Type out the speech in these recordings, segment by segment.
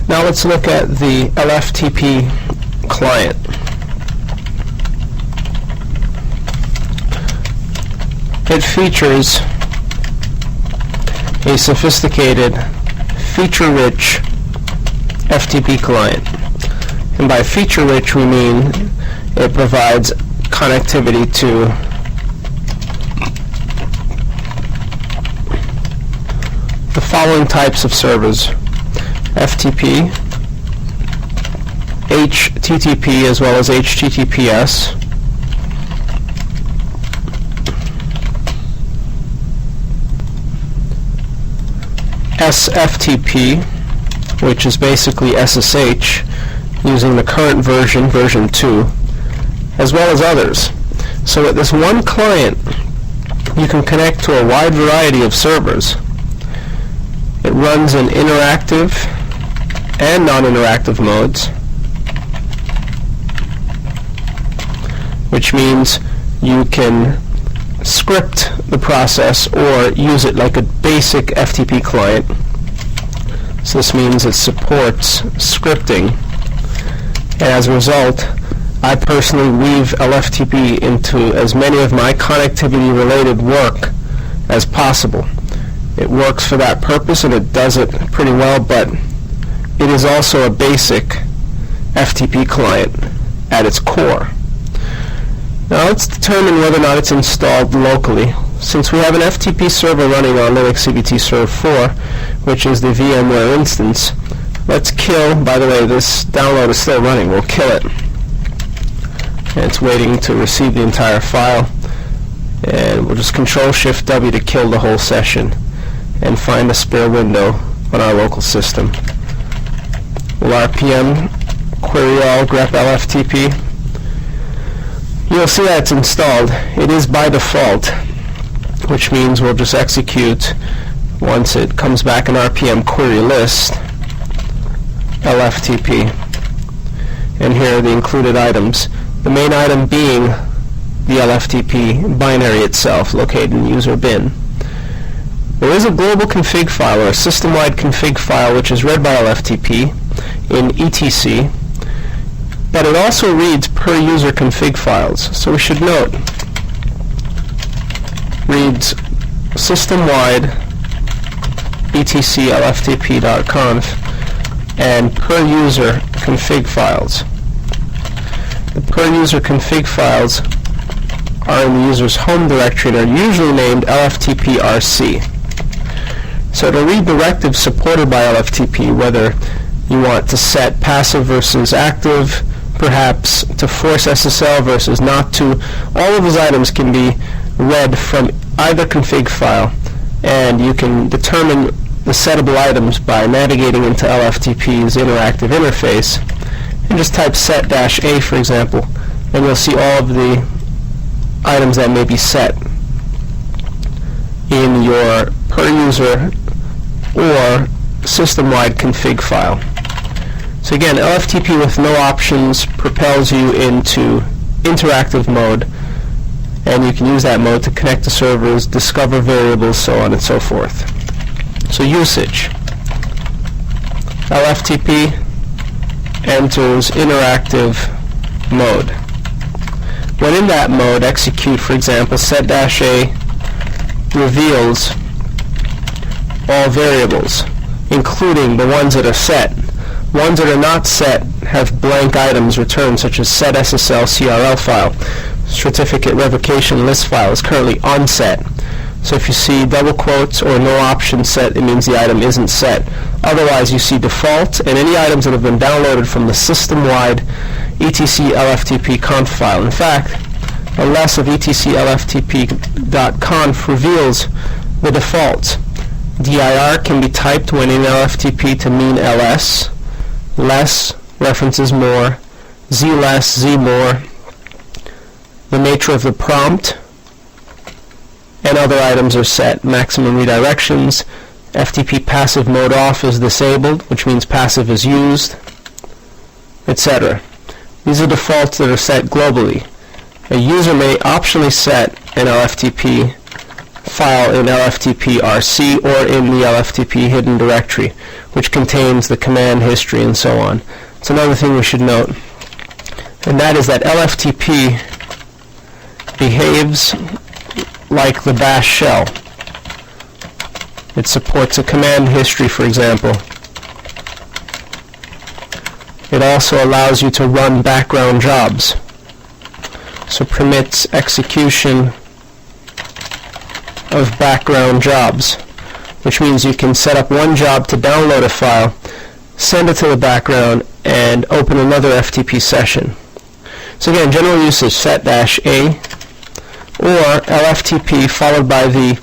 Now let's look at the Lftp client. It features a sophisticated, feature-rich FTP client. And by feature-rich we mean it provides connectivity to the following types of servers: FTP, HTTP, as well as HTTPS, SFTP, which is basically SSH, using the current version, version 2, as well as others. So with this one client, you can connect to a wide variety of servers. It runs in interactive and non-interactive modes, which means you can script the process or use it like a basic FTP client. So this means it supports scripting, and as a result, I personally weave Lftp into as many of my connectivity related work as possible. It works for that purpose and it does it pretty well, but it is also a basic FTP client at its core. Now let's determine whether or not it's installed locally. Since we have an FTP server running on Linux CBT Server 4, which is the VMware instance, let's kill, by the way, this download is still running, we'll kill it. And it's waiting to receive the entire file. And we'll just Control-Shift-W to kill the whole session and find a spare window on our local system. We'll RPM query all grep Lftp. You'll see that it's installed. It is by default, which means we'll just execute, once it comes back an RPM query list, Lftp. And here are the included items. The main item being the Lftp binary itself, located in user bin. There is a global config file, or a system-wide config file, which is read by Lftp in etc, but it also reads per user config files. So we should note, reads system-wide etc lftp.conf and per user config files. The per user config files are in the user's home directory and are usually named lftp-rc. So to read directives supported by Lftp, whether you want to set passive versus active, perhaps to force SSL versus not to, all of those items can be read from either config file, and you can determine the settable items by navigating into Lftp's interactive interface and just type set-a, for example, and you'll see all of the items that may be set in your per user or system-wide config file. So again, Lftp with no options propels you into interactive mode, and you can use that mode to connect to servers, discover variables, so on and so forth. So usage. Lftp enters interactive mode. When in that mode, execute, for example, set-a reveals all variables, including the ones that are set. Ones that are not set have blank items returned, such as set SSL CRL file. Certificate revocation list file is currently unset. So if you see double quotes or no option set, it means the item isn't set. Otherwise, you see default and any items that have been downloaded from the system-wide etc lftp conf file. In fact, a less of etc lftp.conf reveals the default. dir can be typed when in Lftp to mean ls. Less references more. Z less, Z more. The nature of the prompt and other items are set. Maximum redirections. FTP passive mode off is disabled, which means passive is used, etc. These are defaults that are set globally. A user may optionally set an Lftp file in LFTP RC or in the LFTP hidden directory, which contains the command history and so on. It's another thing we should note, and that is that LFTP behaves like the bash shell. It supports a command history, for example. It also allows you to run background jobs, so permits execution of background jobs, which means you can set up one job to download a file, send it to the background, and open another FTP session. So again, general use is set-a or LFTP followed by the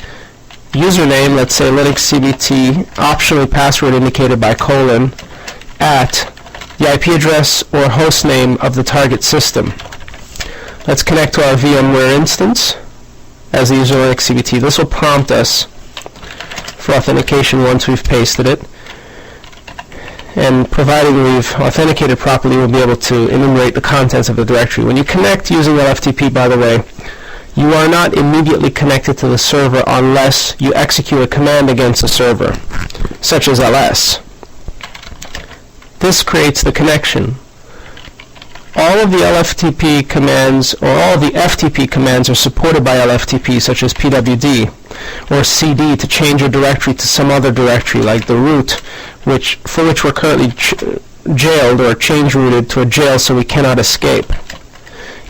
username, let's say linuxcbt, optionally password indicated by colon, at the IP address or host name of the target system. Let's connect to our VMware instance as the user linuxcbt. This will prompt us for authentication once we've pasted it. And providing we've authenticated properly, we'll be able to enumerate the contents of the directory. When you connect using LFTP, by the way, you are not immediately connected to the server unless you execute a command against the server, such as ls. This creates the connection. All of the LFTP commands, or all of the FTP commands, are supported by LFTP, such as pwd or cd to change a directory to some other directory, like the root, for which we're currently jailed or change rooted to a jail so we cannot escape.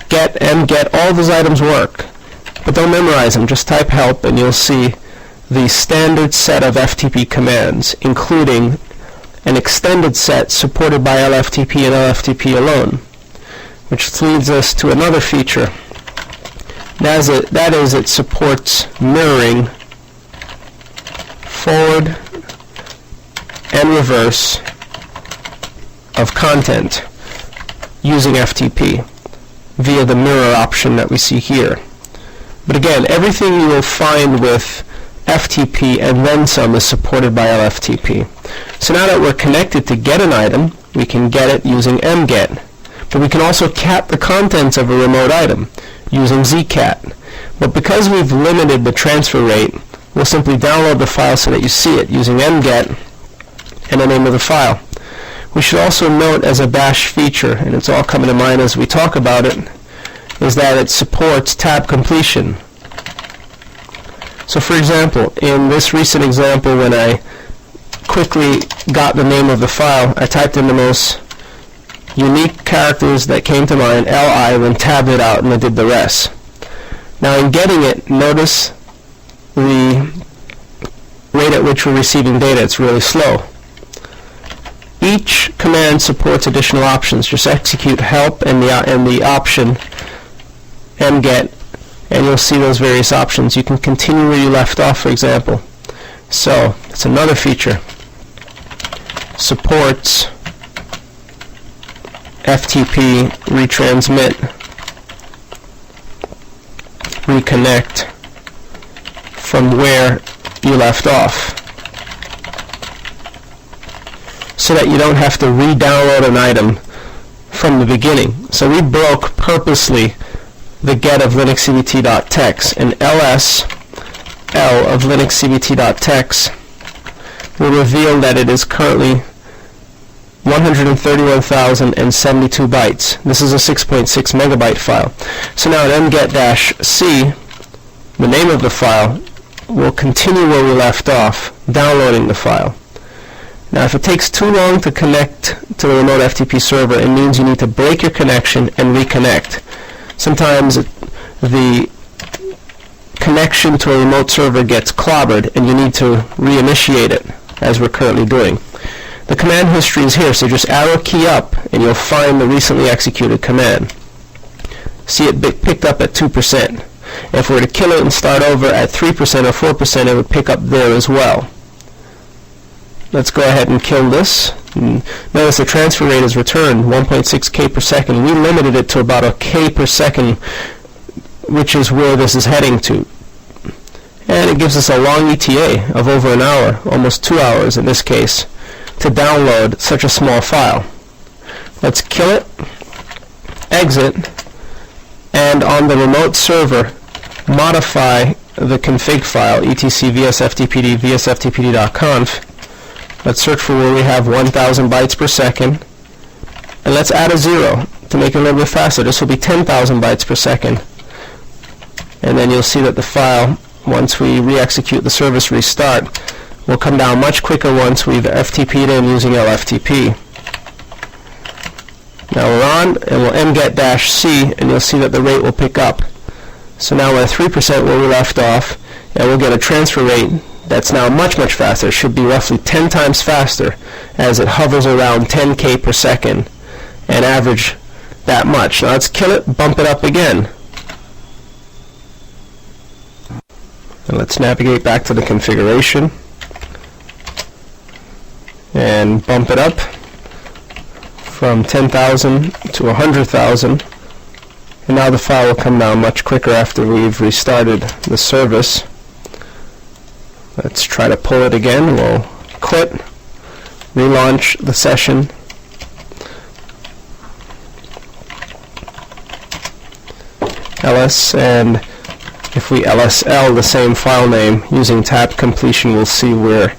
Get and get, all those items work, but don't memorize them. Just type help and you'll see the standard set of FTP commands, including an extended set supported by LFTP and LFTP alone, which leads us to another feature. That is, it supports mirroring forward and reverse of content using FTP via the mirror option that we see here. But again, everything you will find with FTP and then some is supported by LFTP. So now that we're connected to get an item, we can get it using mget. But we can also cat the contents of a remote item using zcat. But because we've limited the transfer rate, we'll simply download the file so that you see it using mget and the name of the file. We should also note as a bash feature, and it's all coming to mind as we talk about it, is that it supports tab completion. So for example, in this recent example, when I quickly got the name of the file, I typed in the most unique characters that came to mind, li, then tabbed it out, and I did the rest. Now in getting it, notice the rate at which we're receiving data. It's really slow. Each command supports additional options. Just execute help and the option mget, and you'll see those various options. You can continue where you left off, for example. So it's another feature. Supports FTP, retransmit, reconnect from where you left off, so that you don't have to re-download an item from the beginning. So we broke purposely the get of linuxcbt.text, and ls l of linuxcbt.text will reveal that it is currently 131,072 bytes. This is a 6.6 megabyte file. So now at mget-c, the name of the file, will continue where we left off, downloading the file. Now if it takes too long to connect to the remote FTP server, it means you need to break your connection and reconnect. Sometimes the connection to a remote server gets clobbered and you need to reinitiate it, as we're currently doing. The command history is here, so just arrow key up and you'll find the recently executed command. See it picked up at 2%. If we were to kill it and start over at 3% or 4%, it would pick up there as well. Let's go ahead and kill this. Notice the transfer rate is returned 1.6K per second. We limited it to about a K per second, which is where this is heading to. And it gives us a long ETA of over an hour, almost 2 hours in this case, to download such a small file. Let's kill it, exit, and on the remote server, modify the config file, etc vsftpd vsftpd.conf. Let's search for where we have 1,000 bytes per second, and let's add a 0 to make it a little bit faster. This will be 10,000 bytes per second. And then you'll see that the file, once we re-execute the service restart, will come down much quicker once we've FTP'd in using Lftp. Now we're on, and we'll mget-c, and you'll see that the rate will pick up. So now we're at 3% where we left off, and we'll get a transfer rate that's now much, much faster. It should be roughly 10 times faster, as it hovers around 10K per second, and average that much. Now let's kill it, bump it up again. And let's navigate back to the configuration, and bump it up from 10,000 to 100,000. And now the file will come down much quicker after we've restarted the service. Let's try to pull it again. We'll quit, relaunch the session, ls, and if we lsl the same file name using tab completion, we'll see where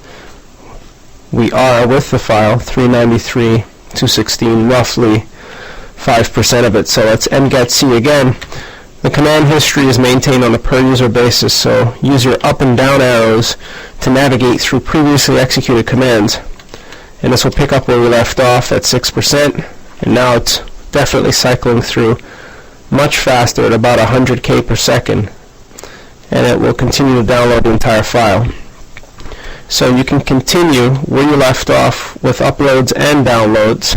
we are with the file, 393.216, roughly 5% of it. So let's mget-c again. The command history is maintained on a per user basis, so use your up and down arrows to navigate through previously executed commands. And this will pick up where we left off at 6%, and now it's definitely cycling through much faster at about 100K per second, and it will continue to download the entire file. So you can continue where you left off with uploads and downloads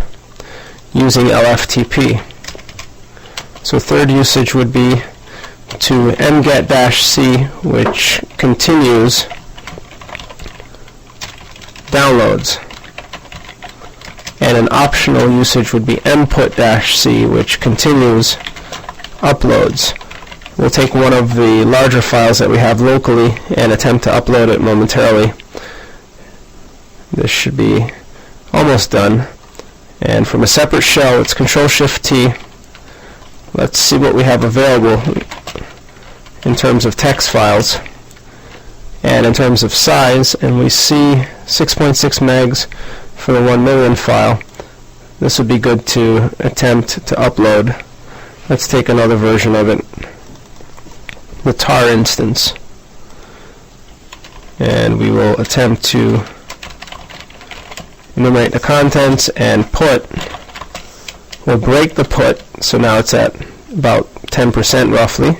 using Lftp. So third usage would be to mget-c, which continues downloads. And an optional usage would be mput-c, which continues uploads. We'll take one of the larger files that we have locally and attempt to upload it momentarily. This should be almost done. And from a separate shell, it's Control-Shift-T. Let's see what we have available in terms of text files and in terms of size, and we see 6.6 megs for the 1 million file. This would be good to attempt to upload. Let's take another version of it, the tar instance, and we will attempt to enumerate the contents and put. We'll break the put, so now it's at about 10% roughly.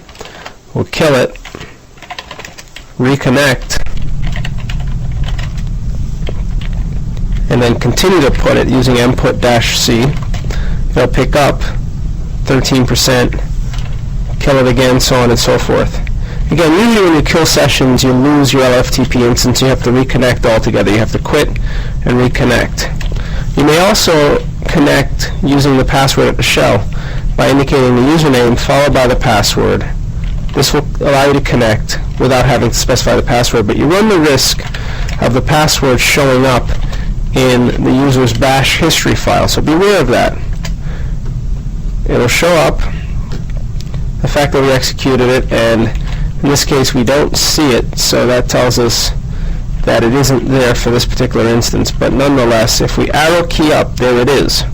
We'll kill it, reconnect, and then continue to put it using mput-c. It'll pick up 13%, kill it again, so on and so forth. Again, usually when you kill sessions, you lose your Lftp instance. You have to reconnect altogether. You have to quit and reconnect. You may also connect using the password at the shell by indicating the username followed by the password. This will allow you to connect without having to specify the password, but you run the risk of the password showing up in the user's bash history file, so beware of that. It'll show up, the fact that we executed it, and in this case we don't see it, so that tells us that it isn't there for this particular instance. But nonetheless, if we arrow key up, there it is,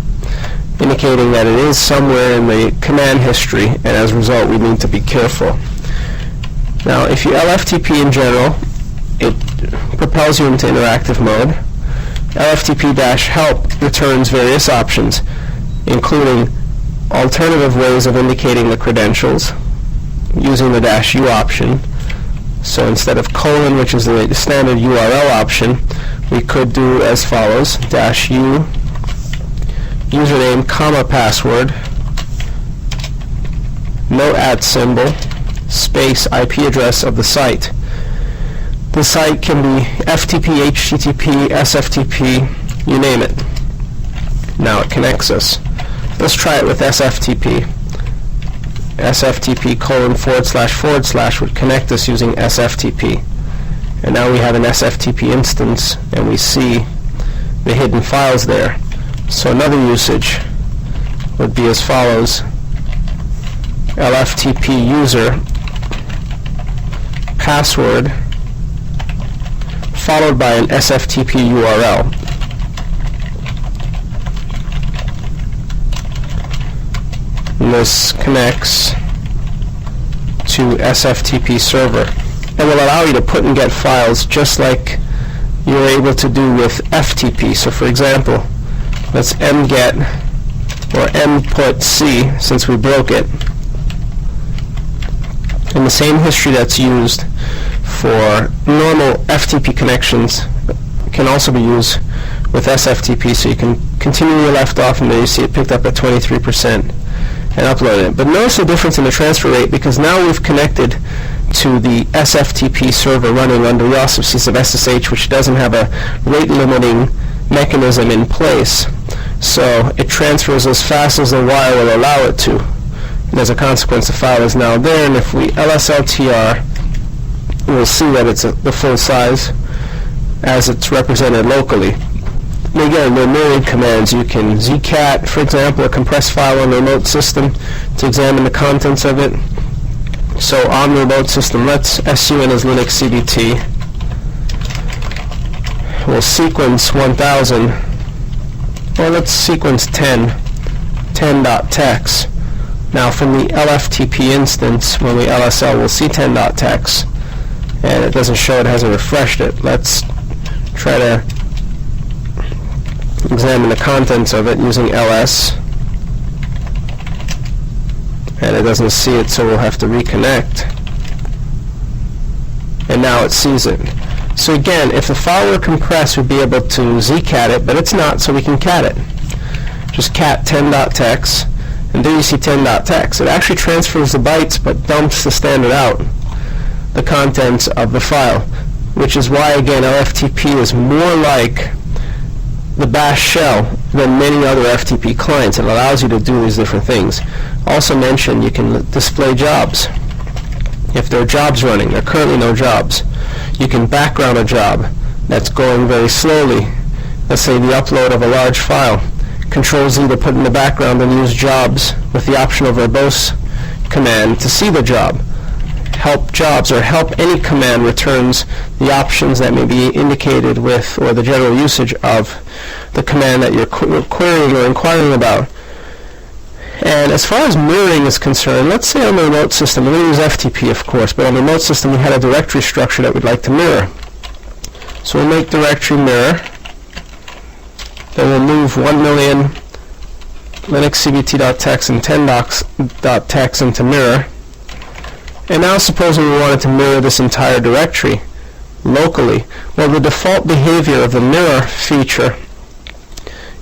indicating that it is somewhere in the command history, and as a result we need to be careful. Now if you Lftp in general, it propels you into interactive mode. Lftp-help returns various options, including alternative ways of indicating the credentials using the -u option. So instead of colon, which is the standard URL option, we could do as follows: -u, username, comma, password, no @ symbol, space, IP address of the site. The site can be FTP, HTTP, SFTP, you name it. Now it connects us. Let's try it with SFTP. SFTP : / would connect us using SFTP. And now we have an SFTP instance, and we see the hidden files there. So another usage would be as follows: Lftp user password followed by an SFTP URL. And this connects to SFTP server and will allow you to put and get files just like you're able to do with FTP. So for example, let's mget or mput c, since we broke it. And the same history that's used for normal FTP connections can also be used with SFTP, so you can continue where you left off, and there you see it picked up at 23% and uploaded it. But notice the difference in the transfer rate, because now we've connected to the SFTP server running under the auspices of SSH, which doesn't have a rate limiting mechanism in place. So it transfers as fast as the wire will allow it to. And as a consequence, the file is now there, and if we lsltr, we'll see that it's the full size as it's represented locally. And again, there are myriad commands. You can zcat, for example, a compressed file on the remote system to examine the contents of it. So on the remote system, let's sun as Linux CBT. We'll sequence 1000, or let's sequence 10.tex. Now from the LFTP instance, when we LSL, we'll see 10.tex, and it doesn't show, it hasn't refreshed it. Let's try to examine the contents of it using ls, and it doesn't see it, so we'll have to reconnect, and now it sees it. So again, if the file were compressed, we'd be able to zcat it, but it's not, so we can cat it. Just cat 10.tex, and there you see 10.tex. It actually transfers the bytes, but dumps the standard out, the contents of the file, which is why, again, LFTP is more like the bash shell than many other FTP clients. It allows you to do these different things. Also mentioned, you can display jobs. If there are jobs running, there are currently no jobs. You can background a job that's going very slowly. Let's say the upload of a large file. Control-Z to put in the background and use jobs with the optional verbose command to see the job. Help jobs, or help any command, returns the options that may be indicated with, or the general usage of the command that you're querying or inquiring about. And as far as mirroring is concerned, let's say on the remote system, we're going to use FTP of course, but on the remote system we had a directory structure that we'd like to mirror. So we'll make directory mirror, then we'll move 1,000,000 linuxcbt.txt and 10.txt into mirror. And now supposing we wanted to mirror this entire directory locally. Well, the default behavior of the mirror feature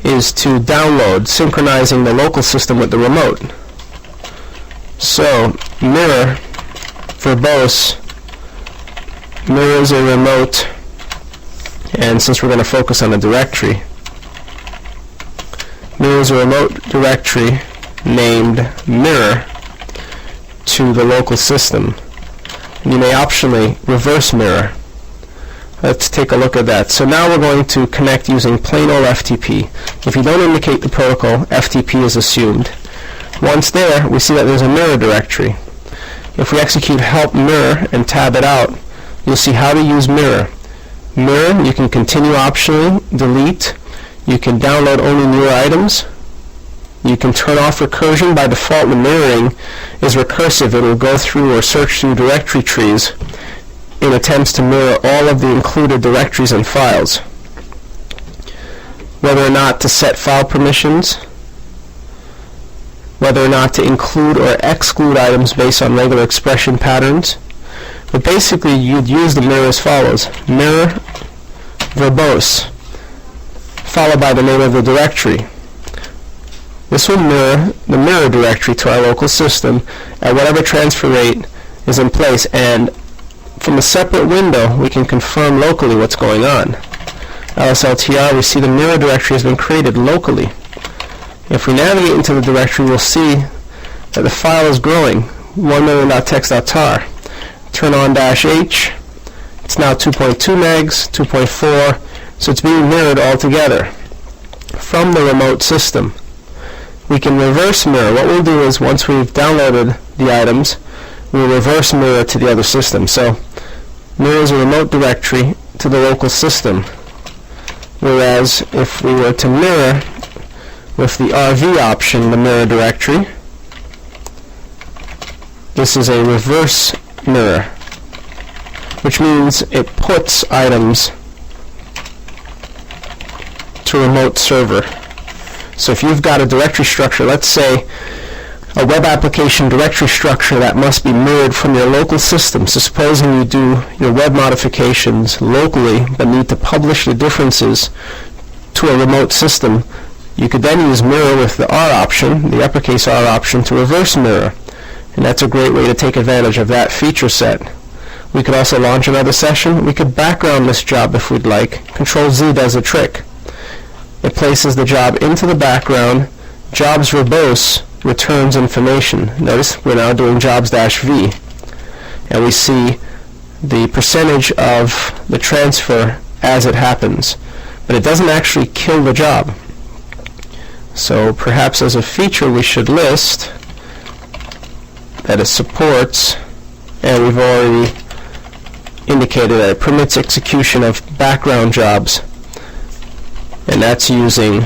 is to download, synchronizing the local system with the remote. So mirror verbose mirrors a remote, and since we're going to focus on a directory, mirrors a remote directory named mirror to the local system. And you may optionally reverse mirror. Let's take a look at that. So now we're going to connect using plain old FTP. If you don't indicate the protocol, FTP is assumed. Once there, we see that there's a mirror directory. If we execute help mirror and tab it out, you'll see how to use mirror. Mirror, you can continue optionally, delete. You can download only newer items. You can turn off recursion. By default, the mirroring is recursive. It will go through or search through directory trees in attempts to mirror all of the included directories and files. Whether or not to set file permissions, whether or not to include or exclude items based on regular expression patterns. But basically, you'd use the mirror as follows. Mirror verbose, followed by the name of the directory. This will mirror the mirror directory to our local system at whatever transfer rate is in place, and from a separate window we can confirm locally what's going on. lsltr, we see the mirror directory has been created locally. If we navigate into the directory, we'll see that the file is growing, 1,000,000.txt.tar. Turn on -h, it's now 2.2 megs, 2.4, so it's being mirrored all together from the remote system. We can reverse mirror. What we'll do is, once we've downloaded the items, we'll reverse mirror to the other system. So mirrors a remote directory to the local system, whereas if we were to mirror with the RV option, the mirror directory, this is a reverse mirror, which means it puts items to a remote server. So if you've got a directory structure, let's say a web application directory structure that must be mirrored from your local system. So supposing you do your web modifications locally but need to publish the differences to a remote system, you could then use mirror with the R option, the uppercase R option, to reverse mirror. And that's a great way to take advantage of that feature set. We could also launch another session. We could background this job if we'd like. Control-Z does the trick. It places the job into the background. Jobs verbose returns information. Notice we're now doing jobs-V. And we see the percentage of the transfer as it happens. But it doesn't actually kill the job. So perhaps as a feature we should list that it supports, and we've already indicated that it permits execution of background jobs, and that's using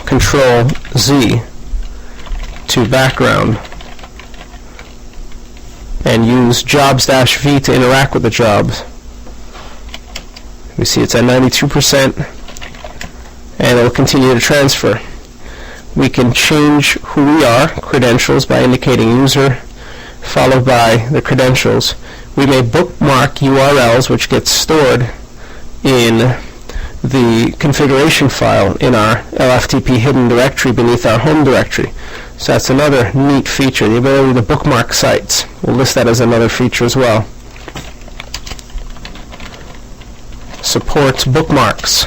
Control-Z to background, and use jobs-V to interact with the jobs. We see it's at 92%, and it will continue to transfer. We can change who we are, credentials, by indicating user, followed by the credentials. We may bookmark URLs, which get stored in the configuration file in our Lftp hidden directory beneath our home directory. So that's another neat feature, the ability to bookmark sites. We'll list that as another feature as well. Supports bookmarks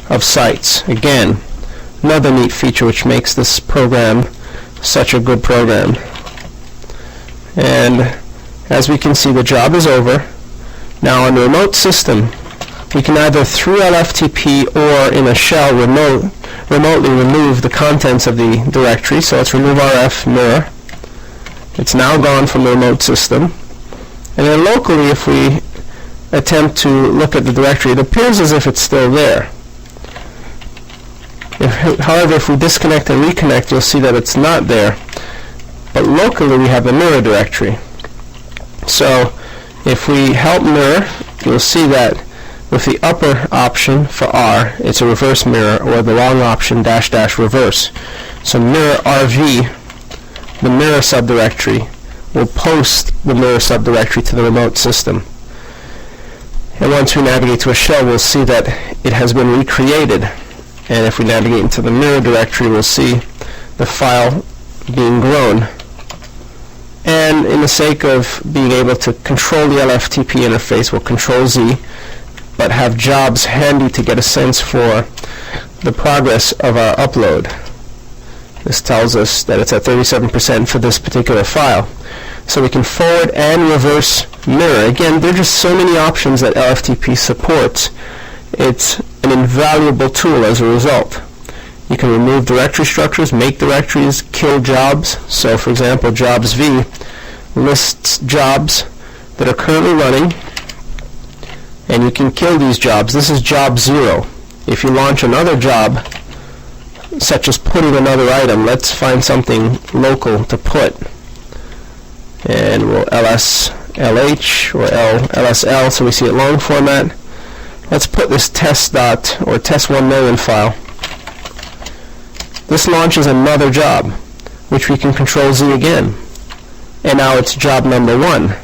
of sites. Again, another neat feature which makes this program such a good program. And as we can see, the job is over. Now on the remote system, we can either through Lftp or in a shell remotely remove the contents of the directory. So let's remove RF mirror. It's now gone from the remote system. And then locally, if we attempt to look at the directory, it appears as if it's still there. However, if we disconnect and reconnect, you'll see that it's not there. But locally, we have the mirror directory. So if we help mirror, you'll see that with the upper option for R, it's a reverse mirror, or the long option -- reverse. So mirror RV, the mirror subdirectory, will post the mirror subdirectory to the remote system. And once we navigate to a shell, we'll see that it has been recreated. And if we navigate into the mirror directory, we'll see the file being grown. And in the sake of being able to control the Lftp interface, we'll Control-Z, but have jobs handy to get a sense for the progress of our upload. This tells us that it's at 37% for this particular file. So we can forward and reverse mirror. Again, there are just so many options that Lftp supports. It's an invaluable tool as a result. You can remove directory structures, make directories, kill jobs. So for example, jobs-V lists jobs that are currently running, and you can kill these jobs. This is job 0. If you launch another job, such as putting another item, let's find something local to put. And we'll LSLH or LSL, so we see it long format. Let's put this test1million file. This launches another job, which we can Control-Z again. And now it's job number 1.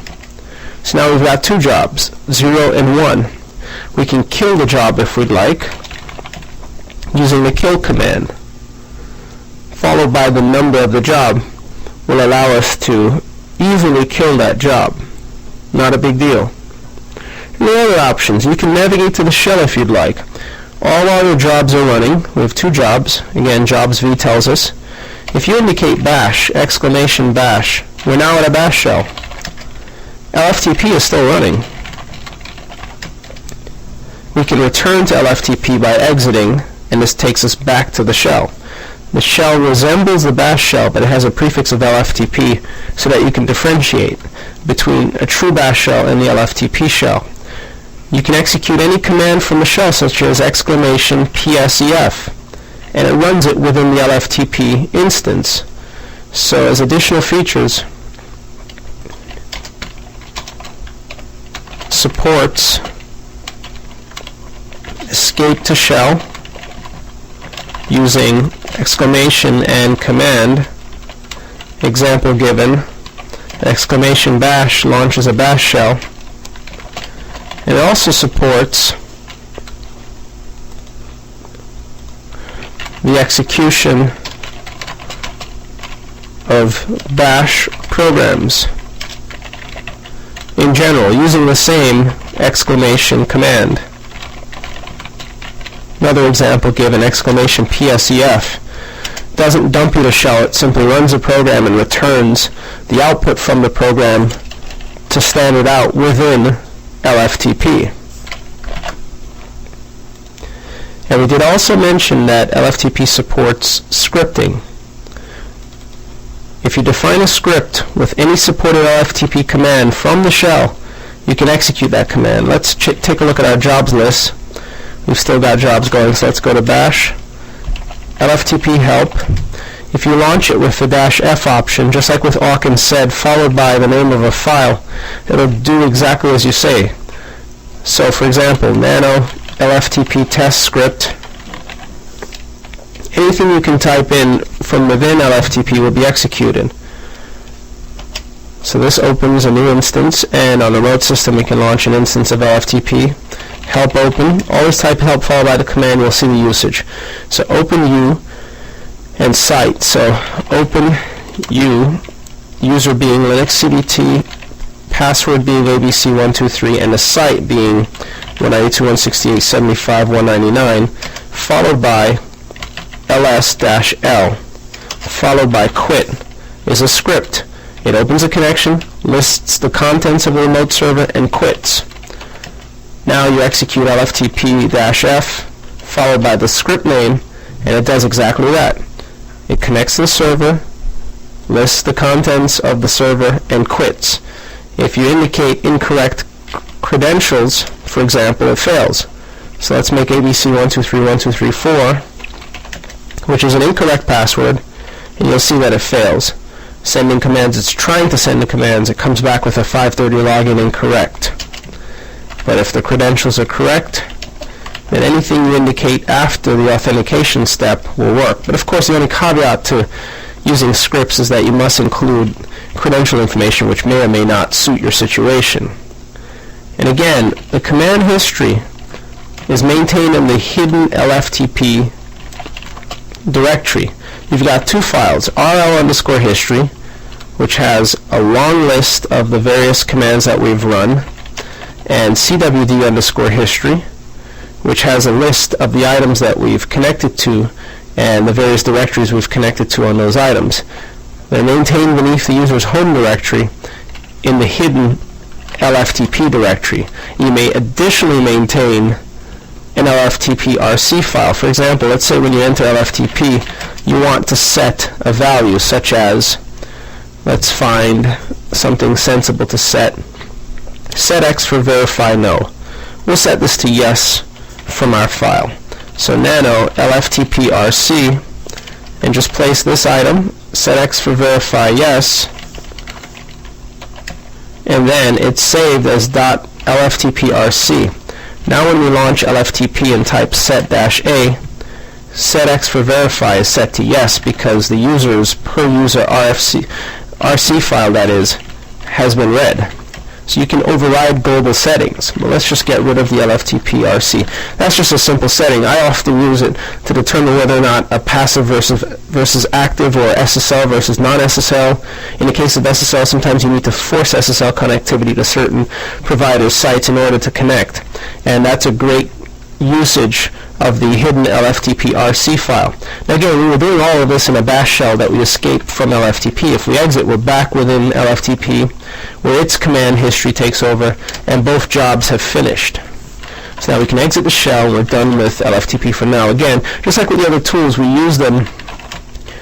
So now we've got 2 jobs, 0 and 1. We can kill the job if we'd like, using the kill command, followed by the number of the job will allow us to easily kill that job. Not a big deal. And the other options, you can navigate to the shell if you'd like. All our jobs are running. We have 2 jobs. Again, jobs-V tells us. If you indicate bash, exclamation bash, we're now at a bash shell. Lftp is still running. We can return to Lftp by exiting, and this takes us back to the shell. The shell resembles the bash shell, but it has a prefix of LFTP so that you can differentiate between a true bash shell and the LFTP shell. You can execute any command from the shell, such as !PSEF, and it runs it within the LFTP instance. So as additional features, supports escape to shell using exclamation and command. Example given, exclamation bash launches a bash shell. It also supports the execution of bash programs in general using the same exclamation command. Another example given, exclamation !PSEF, doesn't dump you to shell, it simply runs a program and returns the output from the program to standard out within LFTP. And we did also mention that LFTP supports scripting. If you define a script with any supported LFTP command from the shell, you can execute that command. Let's take a look at our jobs list. We've still got jobs going, so let's go to bash, LFTP help. If you launch it with the -F option, just like with awk and sed, followed by the name of a file, it'll do exactly as you say. So for example, nano LFTP test script. Anything you can type in from within LFTP will be executed. So this opens a new instance, and on the road system we can launch an instance of LFTP. Help open, always type help followed by the command, you'll see the usage. So open U and site. So open U, user being Linux CDT, password being ABC123, and the site being 192.168.75.199, followed by ls-l, followed by quit, is a script. It opens a connection, lists the contents of a remote server, and quits. Now you execute LFTP-F, followed by the script name, and it does exactly that. It connects to the server, lists the contents of the server, and quits. If you indicate incorrect credentials, for example, it fails. So let's make ABC123.123.4, which is an incorrect password, and you'll see that it fails. Sending commands, it's trying to send the commands, it comes back with a 530 login incorrect. But if the credentials are correct, then anything you indicate after the authentication step will work. But of course, the only caveat to using scripts is that you must include credential information which may or may not suit your situation. And again, the command history is maintained in the hidden LFTP directory. You've got two files, rl_history, which has a long list of the various commands that we've run, and cwd_history, which has a list of the items that we've connected to and the various directories we've connected to on those items. They're maintained beneath the user's home directory in the hidden LFTP directory. You may additionally maintain an LFTP-RC file. For example, let's say when you enter LFTP, you want to set a value such as, let's find something sensible to set. Set X for verify no. We'll set this to yes from our file. So nano LFTP-RC, and just place this item, set X for verify yes, and then it's saved as .lftp-rc. Now when we launch LFTP and type set-a, set X for verify is set to yes because the user's per user RC file, that is, has been read. So you can override global settings. But let's just get rid of the LFTP-RC. That's just a simple setting. I often use it to determine whether or not a passive versus active, or SSL versus non-SSL. In the case of SSL, sometimes you need to force SSL connectivity to certain providers' sites in order to connect. And that's a great usage of the hidden LFTP-RC file. Now again, we were doing all of this in a bash shell that we escaped from LFTP. If we exit, we're back within LFTP, where its command history takes over, and both jobs have finished. So now we can exit the shell, and we're done with LFTP for now. Again, just like with the other tools, we use them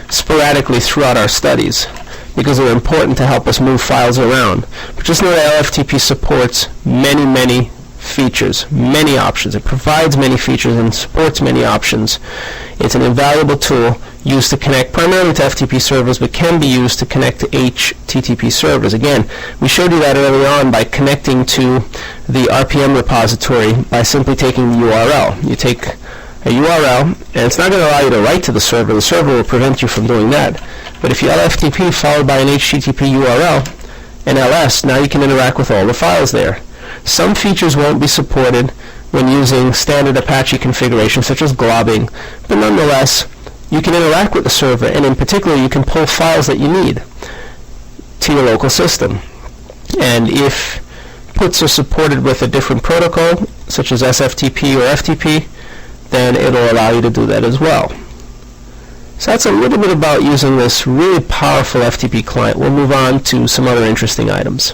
sporadically throughout our studies because they're important to help us move files around. But just know that LFTP supports many, many features, many options. It provides many features and supports many options. It's an invaluable tool used to connect primarily to FTP servers, but can be used to connect to HTTP servers. Again, we showed you that early on by connecting to the RPM repository by simply taking the URL. You take a URL, and it's not going to allow you to write to the server. The server will prevent you from doing that. But if you LFTP followed by an HTTP URL and LS, now you can interact with all the files there. Some features won't be supported when using standard Apache configuration, such as globbing, but nonetheless, you can interact with the server, and in particular, you can pull files that you need to your local system. And if puts are supported with a different protocol, such as SFTP or FTP, then it'll allow you to do that as well. So that's a little bit about using this really powerful FTP client. We'll move on to some other interesting items.